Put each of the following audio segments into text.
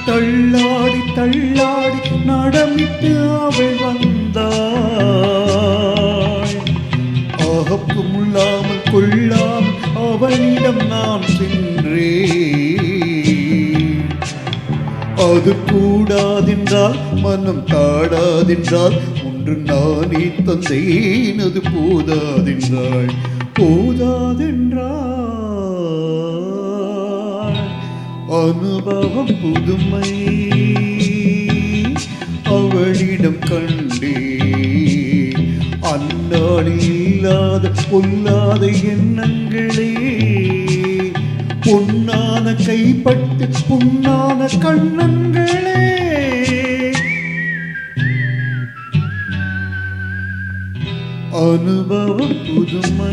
தள்ளாடி தள்ளாடி நடமிட்டு அவள் வந்தாள். ஆகப்பும் இல்லாமல் கொள்ளாமல் அவளிடம் நான் சென்றேன். அது கூடாதென்றால் மனம் தாடாதென்றால் ஒன்று நானே தந்தேன். அது போதாதென்றாள் போதாதென்றாள். அனுபவம் புதுமை அவளிடம் கண்டே. அந்நாளில் இல்லாத பொல்லாத எண்ணங்களே பொன்னான கைப்பட்டு பொன்னான கண்ணங்களே. அனுபவம் புதுமை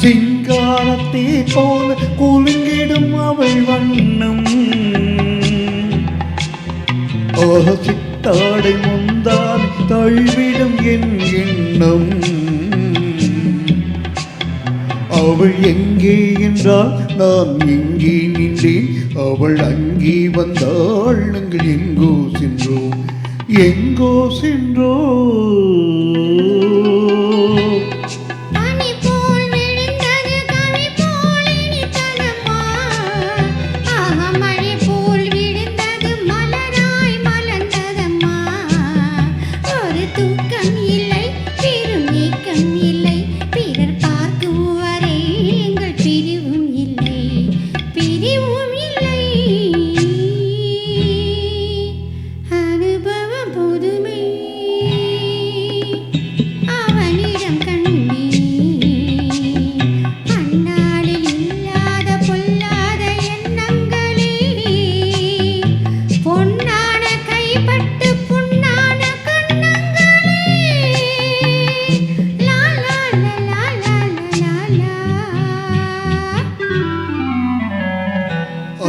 சிங்காரத்தே போல குலுங்கிடும் அவள் வண்ணம். சித்தாடை முந்தால் தழுவிடும் என் எண்ணம். அவள் எங்கே என்றால் நான் எங்கே நின்றேன். அவள் அங்கே வந்தாள். நாங்கள் எங்கோ சென்றோம் எங்கோ சென்றோம்.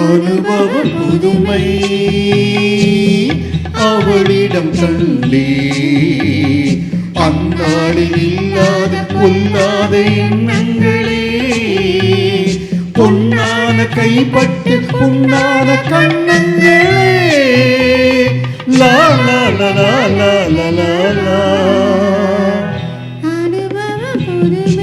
அனுபவ புதுமை அவளிடம் கண்டே அந்நாளில் இல்லாத பொல்லாத எண்ணங்களே பொன்னான கைப்பட்டு பொன்னான கண்ணங்களே லா லா லா லா லா லா லா அனுபவ புதுமை